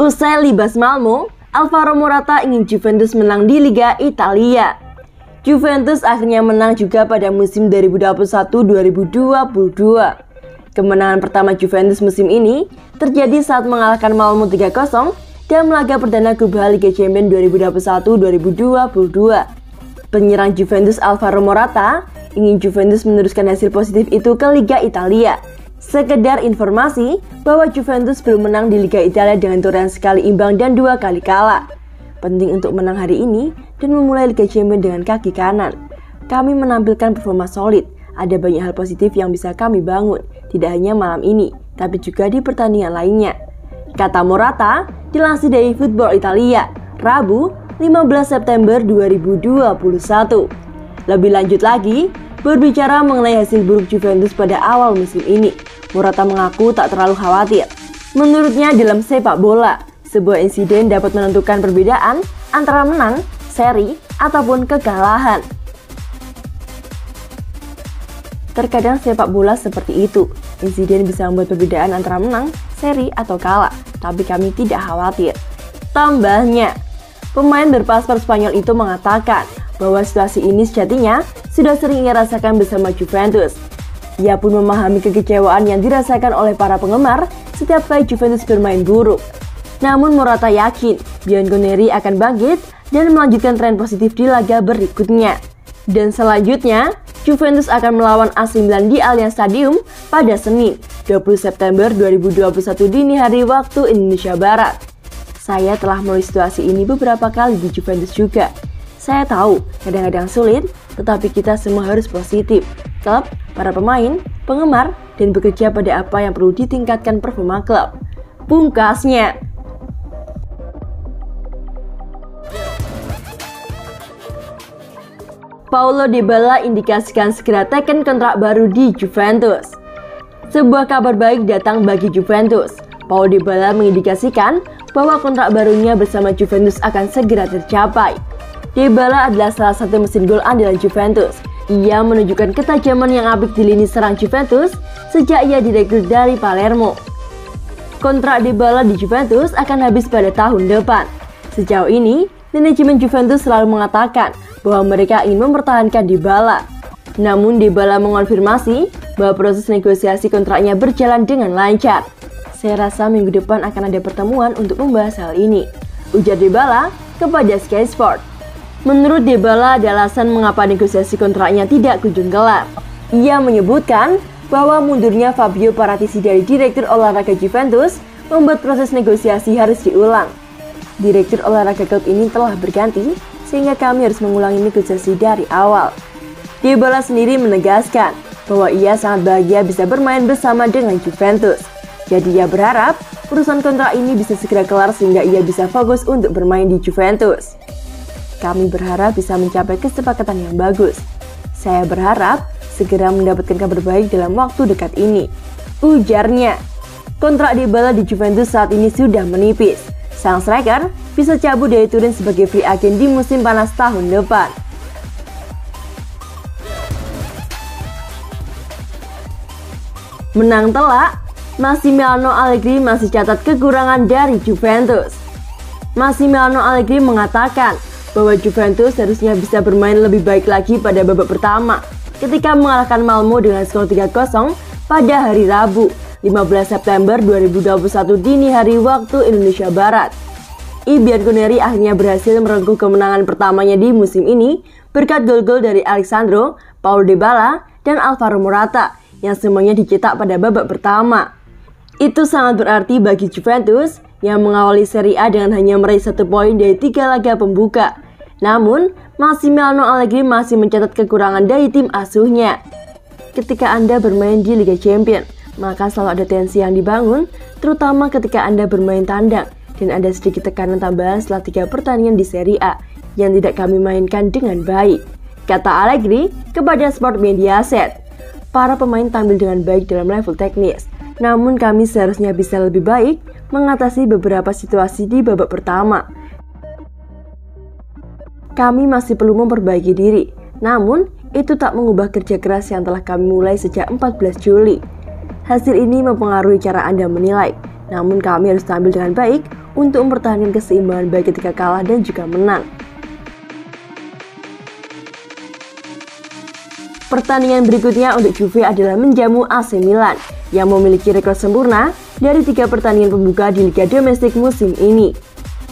Usai libas Malmo, Alvaro Morata ingin Juventus menang di Liga Italia. Juventus akhirnya menang juga pada musim 2021-2022. Kemenangan pertama Juventus musim ini terjadi saat mengalahkan Malmo 3-0 dan laga perdana grup H Liga Champions 2021-2022. Penyerang Juventus Alvaro Morata ingin Juventus meneruskan hasil positif itu ke Liga Italia. Sekedar informasi bahwa Juventus belum menang di Liga Italia dengan torehan sekali imbang dan 2 kali kalah. Penting untuk menang hari ini dan memulai Liga Champions dengan kaki kanan. Kami menampilkan performa solid, ada banyak hal positif yang bisa kami bangun, tidak hanya malam ini, tapi juga di pertandingan lainnya. Kata Morata, dilansir dari Football Italia, Rabu 15 September 2021. Lebih lanjut lagi, berbicara mengenai hasil buruk Juventus pada awal musim ini, Morata mengaku tak terlalu khawatir. Menurutnya dalam sepak bola, sebuah insiden dapat menentukan perbedaan antara menang, seri, ataupun kekalahan. Terkadang sepak bola seperti itu, insiden bisa membuat perbedaan antara menang, seri, atau kalah, tapi kami tidak khawatir. Tambahnya, pemain berpaspor Spanyol itu mengatakan bahwa situasi ini sejatinya sudah sering ia rasakan bersama Juventus. Ia pun memahami kekecewaan yang dirasakan oleh para penggemar setiap kali Juventus bermain buruk. Namun Morata yakin Bianconeri akan bangkit dan melanjutkan tren positif di laga berikutnya. Dan selanjutnya, Juventus akan melawan AC Milan di Allianz Stadium pada Senin, 20 September 2021 dini hari waktu Indonesia Barat. Saya telah melalui situasi ini beberapa kali di Juventus juga. Saya tahu kadang-kadang sulit, tetapi kita semua harus positif. Klub, para pemain, penggemar, dan bekerja pada apa yang perlu ditingkatkan performa klub. Pungkasnya. Paulo Dybala indikasikan segera teken kontrak baru di Juventus. Sebuah kabar baik datang bagi Juventus. Paulo Dybala mengindikasikan bahwa kontrak barunya bersama Juventus akan segera tercapai. Dybala adalah salah satu mesin gol andalan Juventus. Ia menunjukkan ketajaman yang apik di lini serang Juventus sejak ia direkrut dari Palermo. Kontrak Dybala di Juventus akan habis pada tahun depan. Sejauh ini, manajemen Juventus selalu mengatakan bahwa mereka ingin mempertahankan Dybala. Namun Dybala mengonfirmasi bahwa proses negosiasi kontraknya berjalan dengan lancar. Saya rasa minggu depan akan ada pertemuan untuk membahas hal ini, ujar Dybala kepada Sky Sport. Menurut Dybala ada alasan mengapa negosiasi kontraknya tidak kunjung kelar. Ia menyebutkan bahwa mundurnya Fabio Paratici dari Direktur Olahraga Juventus membuat proses negosiasi harus diulang. Direktur olahraga klub ini telah berganti, sehingga kami harus mengulangi negosiasi dari awal. Dybala sendiri menegaskan bahwa ia sangat bahagia bisa bermain bersama dengan Juventus. Jadi ia berharap urusan kontrak ini bisa segera kelar sehingga ia bisa fokus untuk bermain di Juventus. Kami berharap bisa mencapai kesepakatan yang bagus. Saya berharap segera mendapatkan kabar baik dalam waktu dekat ini, ujarnya. Kontrak Dybala di Juventus saat ini sudah menipis. Sang striker bisa cabut dari Turin sebagai free agent di musim panas tahun depan. Menang telak, Massimiliano Allegri masih catat kekurangan dari Juventus. Massimiliano Allegri mengatakan bahwa Juventus harusnya bisa bermain lebih baik lagi pada babak pertama ketika mengalahkan Malmo dengan skor 3-0 pada hari Rabu, 15 September 2021 dini hari waktu Indonesia Barat. Bianconeri akhirnya berhasil merengkuh kemenangan pertamanya di musim ini berkat gol-gol dari Alessandro, Paulo Dybala, dan Alvaro Morata yang semuanya dicetak pada babak pertama. Itu sangat berarti bagi Juventus yang mengawali Serie A dengan hanya meraih 1 poin dari 3 laga pembuka. Namun, Massimiliano Allegri masih mencatat kekurangan dari tim asuhnya. Ketika Anda bermain di Liga Champions, maka selalu ada tensi yang dibangun, terutama ketika Anda bermain tandang, dan ada sedikit tekanan tambahan setelah 3 pertandingan di Serie A yang tidak kami mainkan dengan baik, kata Allegri kepada Sport Mediaset. Para pemain tampil dengan baik dalam level teknis, namun kami seharusnya bisa lebih baik mengatasi beberapa situasi di babak pertama. Kami masih perlu memperbaiki diri, namun itu tak mengubah kerja keras yang telah kami mulai sejak 14 Juli. Hasil ini mempengaruhi cara Anda menilai, namun kami harus tampil dengan baik untuk mempertahankan keseimbangan baik ketika kalah dan juga menang. Pertandingan berikutnya untuk Juve adalah menjamu AC Milan yang memiliki rekor sempurna dari 3 pertandingan pembuka di Liga Domestik musim ini.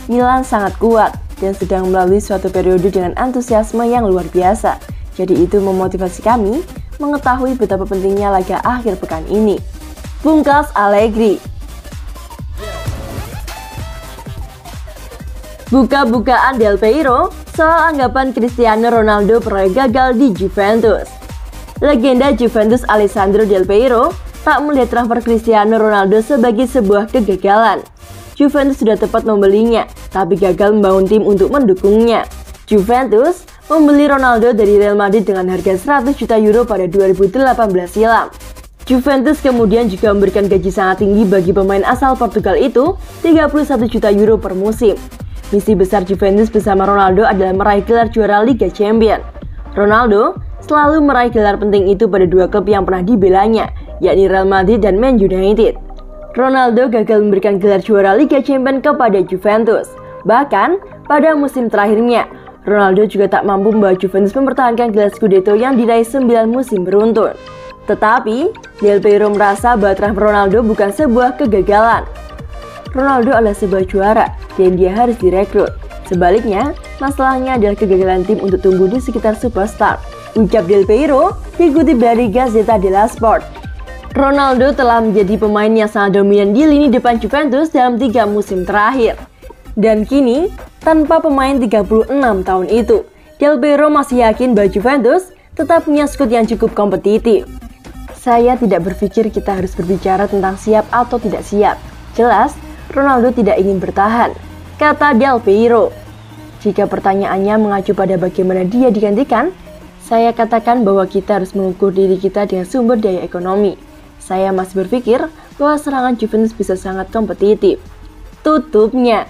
Milan sangat kuat dan sedang melalui suatu periode dengan antusiasme yang luar biasa. Jadi itu memotivasi kami mengetahui betapa pentingnya laga akhir pekan ini. Pungkas Allegri. Buka-bukaan Del Piero soal anggapan Cristiano Ronaldo pernah gagal di Juventus. Legenda Juventus Alessandro Del Piero tak melihat transfer Cristiano Ronaldo sebagai sebuah kegagalan. Juventus sudah tepat membelinya, tapi gagal membangun tim untuk mendukungnya. Juventus membeli Ronaldo dari Real Madrid dengan harga 100 juta euro pada 2018 silam. Juventus kemudian juga memberikan gaji sangat tinggi bagi pemain asal Portugal itu, 31 juta euro per musim. Misi besar Juventus bersama Ronaldo adalah meraih gelar juara Liga Champions. Ronaldo selalu meraih gelar penting itu pada 2 klub yang pernah dibelanya, yakni Real Madrid dan Man United. Ronaldo gagal memberikan gelar juara Liga Champions kepada Juventus. Bahkan, pada musim terakhirnya, Ronaldo juga tak mampu membawa Juventus mempertahankan gelar Scudetto yang diraih 9 musim beruntun. Tetapi, Del Piero merasa bahwa transfer Ronaldo bukan sebuah kegagalan. Ronaldo adalah sebuah juara dan dia harus direkrut. Sebaliknya, masalahnya adalah kegagalan tim untuk tumbuh di sekitar superstar, ucap Del Piero dikutip dari Gazzetta dello Sport. Ronaldo telah menjadi pemain yang sangat dominan di lini depan Juventus dalam 3 musim terakhir. Dan kini, tanpa pemain 36 tahun itu, Del Piero masih yakin bahwa Juventus tetap punya skuad yang cukup kompetitif. Saya tidak berpikir kita harus berbicara tentang siap atau tidak siap. Jelas, Ronaldo tidak ingin bertahan, kata Del Piero. Jika pertanyaannya mengacu pada bagaimana dia digantikan, saya katakan bahwa kita harus mengukur diri kita dengan sumber daya ekonomi. Saya masih berpikir bahwa serangan Juventus bisa sangat kompetitif. Tutupnya.